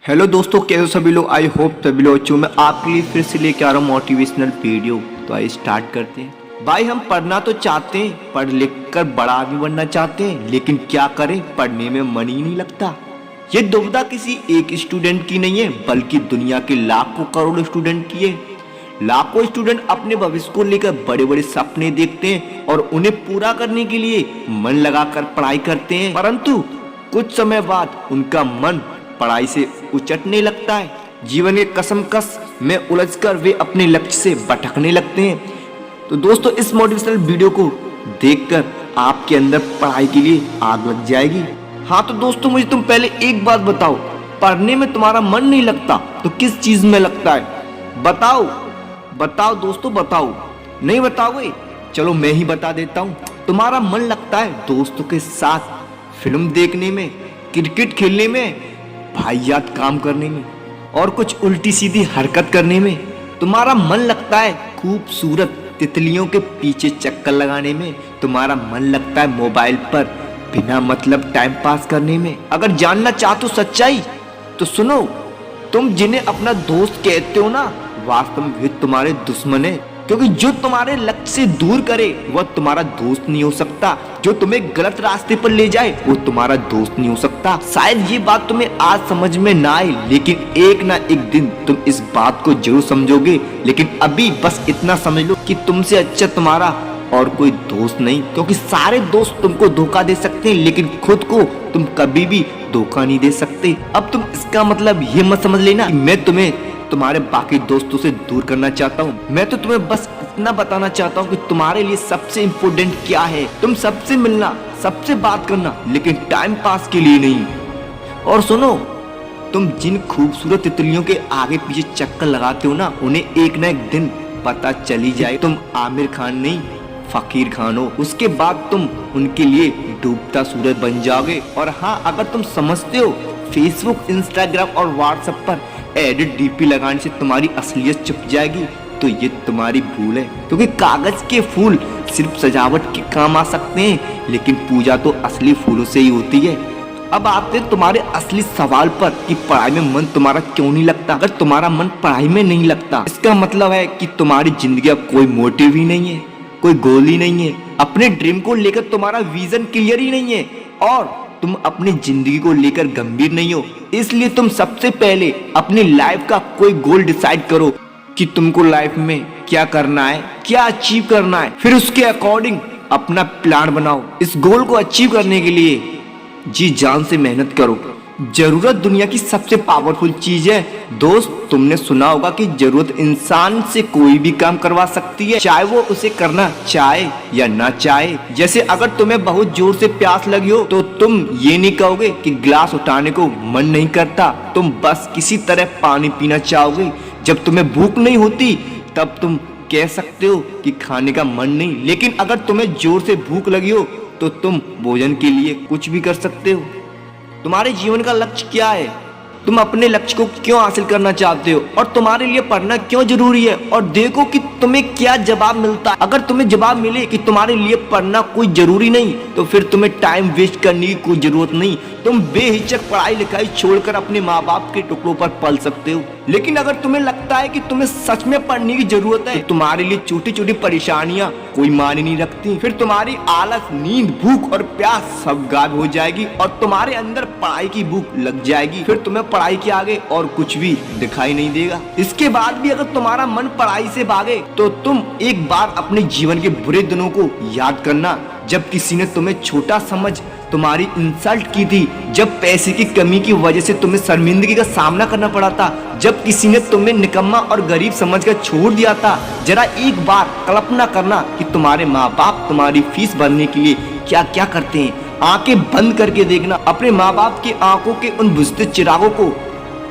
Hello दोस्तों, कैसे सभी लोग। आई होप सभी लोग अच्छे। मैं आपके लिए फिर से लेके आ रहा हूँ मोटिवेशनल वीडियो। तो आइए स्टार्ट करते हैं। भाई, हम पढ़ना तो चाहते हैं, पढ़ लिख कर बड़ा आदमी बनना चाहते हैं, लेकिन क्या करें, पढ़ने में मन ही नहीं लगता। ये दुविधा किसी एक स्टूडेंट की नहीं है, बल्कि दुनिया के लाखों करोड़ों स्टूडेंट की है। लाखों स्टूडेंट अपने भविष्य को लेकर बड़े बड़े सपने देखते हैं और उन्हें पूरा करने के लिए मन लगाकर पढ़ाई करते हैं, परंतु कुछ समय बाद उनका मन पढ़ाई से उचटने लगता है। जीवन के कसमकस में उलझकर वे अपने लक्ष्य से भटकने लगते हैं। तो दोस्तों, इस मोटिवेशनल वीडियो को देखकर आपके अंदर पढ़ाई के लिए आग लग जाएगी। हाँ तो दोस्तों, मुझे तुम पहले एक बात बताओ, पढ़ने में तुम्हारा मन नहीं लगता तो किस चीज में लगता है? बताओ बताओ दोस्तों, बताओ। नहीं बताओगे? चलो मैं ही बता देता हूँ। तुम्हारा मन लगता है दोस्तों के साथ फिल्म देखने में, क्रिकेट खेलने में, भाईयात काम करने में और कुछ उल्टी सीधी हरकत करने में। तुम्हारा मन लगता है खूबसूरत तितलियों के पीछे चक्कर लगाने में। तुम्हारा मन लगता है मोबाइल पर बिना मतलब टाइम पास करने में। अगर जानना चाहते हो सच्चाई तो सुनो, तुम जिन्हें अपना दोस्त कहते हो ना, वास्तव में वे तुम्हारे दुश्मन है, क्योंकि जो तुम्हारे लक्ष्य से दूर करे वह तुम्हारा दोस्त नहीं हो सकता। जो तुम्हें गलत रास्ते पर ले जाए वो तुम्हारा दोस्त नहीं हो सकता। शायद ये बात तुम्हें आज समझ में ना आए, लेकिन एक ना एक दिन तुम इस बात को जरूर समझोगे। लेकिन अभी बस इतना समझ लो कि तुमसे अच्छा तुम्हारा और कोई दोस्त नहीं, क्योंकि सारे दोस्त तुमको धोखा दे सकते हैं, लेकिन खुद को तुम कभी भी धोखा नहीं दे सकते। अब तुम इसका मतलब ये मत समझ लेना कि मैं तुम्हें तुम्हारे बाकी दोस्तों से दूर करना चाहता हूँ। मैं तो तुम्हें बस इतना बताना चाहता हूँ कि तुम्हारे लिए सबसे इम्पोर्टेंट क्या है। तुम सबसे मिलना, सबसे बात करना, लेकिन टाइम पास के लिए नहीं। और सुनो, तुम जिन खूबसूरत तितलियों के आगे पीछे चक्कर लगाते हो ना, उन्हें एक ना एक दिन पता चली जाए तुम आमिर खान नहीं फकीर खान हो। उसके बाद तुम उनके लिए डूबता सूरज बन जाओगे। और हाँ, अगर तुम समझते हो फेसबुक, इंस्टाग्राम और व्हाट्सएप पर एडिट डीपी लगाने से तुम्हारी असलियत छुप जाएगी, तो ये तुम्हारी भूल है, क्योंकि कागज के फूल सिर्फ सजावट के काम आ सकते हैं, लेकिन पूजा तो असली फूलों से ही होती है। अब आते हैं तुम्हारे असली सवाल पर कि पढ़ाई में मन तुम्हारा क्यों नहीं लगता। अगर तुम्हारा मन पढ़ाई में नहीं लगता, इसका मतलब है कि तुम्हारी जिंदगी का कोई मोटिव ही नहीं है, कोई गोल ही नहीं है। अपने ड्रीम को लेकर तुम्हारा विजन क्लियर ही नहीं है और तुम अपनी जिंदगी को लेकर गंभीर नहीं हो। इसलिए तुम सबसे पहले अपनी लाइफ का कोई गोल डिसाइड करो कि तुमको लाइफ में क्या करना है, क्या अचीव करना है। फिर उसके अकॉर्डिंग अपना प्लान बनाओ। इस गोल को अचीव करने के लिए जी जान से मेहनत करो। जरूरत दुनिया की सबसे पावरफुल चीज है दोस्त। तुमने सुना होगा कि जरूरत इंसान से कोई भी काम करवा सकती है, चाहे वो उसे करना चाहे या ना चाहे। जैसे अगर तुम्हें बहुत जोर से प्यास लगी हो तो तुम ये नहीं कहोगे कि गिलास उठाने को मन नहीं करता, तुम बस किसी तरह पानी पीना चाहोगे। जब तुम्हें भूख नहीं होती तब तुम कह सकते हो कि खाने का मन नहीं, लेकिन अगर तुम्हें जोर से भूख लगी हो तो तुम भोजन के लिए कुछ भी कर सकते हो। तुम्हारे जीवन का लक्ष्य क्या है? तुम अपने लक्ष्य को क्यों हासिल करना चाहते हो और तुम्हारे लिए पढ़ना क्यों जरूरी है? और देखो कि तुम्हें क्या जवाब मिलता है। अगर तुम्हें जवाब मिले कि तुम्हारे लिए पढ़ना कोई जरूरी नहीं, तो फिर तुम्हें टाइम वेस्ट करने की कोई जरूरत नहीं। तुम बेहिचक पढ़ाई लिखाई छोड़कर अपने माँ बाप के टुकड़ों पर पल सकते हो। लेकिन अगर तुम्हें लगता है कि तुम्हें सच में पढ़ने की जरूरत है, तो तुम्हारे लिए छोटी छोटी परेशानियां कोई मायने नहीं रखती। फिर तुम्हारी आलस, नींद, भूख और प्यास सब गायब हो जाएगी और तुम्हारे अंदर पढ़ाई की भूख लग जाएगी। फिर तुम्हें पढ़ाई के आगे और कुछ भी दिखाई नहीं देगा। इसके बाद भी अगर तुम्हारा मन पढ़ाई से भागे तो तुम एक बार अपने जीवन के बुरे दिनों को याद करना, जब किसी ने तुम्हें छोटा समझ तुम्हारी इंसल्ट की थी, जब पैसे की कमी की वजह से तुम्हें शर्मिंदगी का सामना करना पड़ा था, जब किसी ने तुम्हें निकम्मा और गरीब समझकर छोड़ दिया था। जरा एक बार कल्पना करना कि तुम्हारे माँ बाप तुम्हारी फीस भरने के लिए क्या क्या करते हैं। आंखें बंद करके देखना अपने माँ बाप की आंखों के उन बुझते चिरागों को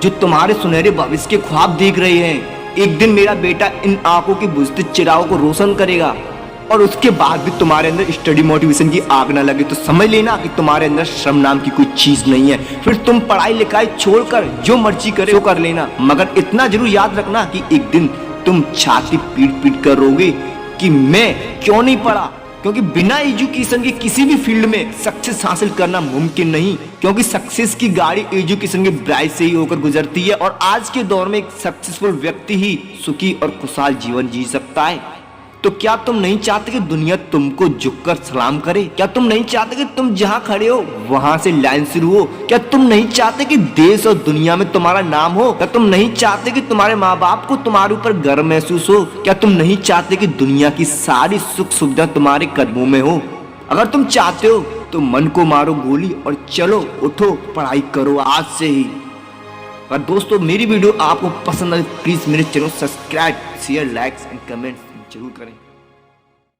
जो तुम्हारे सुनहरे भविष्य के ख्वाब देख रहे हैं। एक दिन मेरा बेटा इन आंखों के बुझते चिरागों को रोशन करेगा और उसके बाद भी तुम्हारे अंदर स्टडी मोटिवेशन की आग ना लगे तो समझ लेना कि तुम्हारे अंदर श्रम नाम की कोई चीज नहीं है। फिर तुम पढ़ाई लिखाई छोड़कर जो मर्जी करे वो कर लेना, मगर इतना जरूर याद रखना कि एक दिन तुम छाती पीट पीट कर रोगे कि मैं क्यों नहीं पढ़ा, क्योंकि बिना एजुकेशन के किसी भी फील्ड में सक्सेस हासिल करना मुमकिन नहीं, क्योंकि सक्सेस की गाड़ी एजुकेशन के ब्राइट से ही होकर गुजरती है। और आज के दौर में एक सक्सेसफुल व्यक्ति ही सुखी और खुशहाल जीवन जी सकता है। तो क्या तुम नहीं चाहते कि दुनिया तुमको झुककर सलाम करे? क्या तुम नहीं चाहते कि तुम जहां खड़े हो वहां से लाइन शुरू हो? क्या तुम नहीं चाहते कि देश और दुनिया में तुम्हारा नाम हो? क्या तुम नहीं चाहते कि तुम्हारे माँ बाप को तुम्हारे ऊपर गर्व महसूस हो? क्या तुम नहीं चाहते कि दुनिया की सारी सुख सुविधा तुम्हारे कदमों में हो? अगर तुम चाहते हो तो मन को मारो गोली और चलो उठो, पढ़ाई करो आज से ही। और दोस्तों, मेरी वीडियो आपको पसंद आए प्लीज मेरे channel subscribe, share, likes and comment जरूर करें।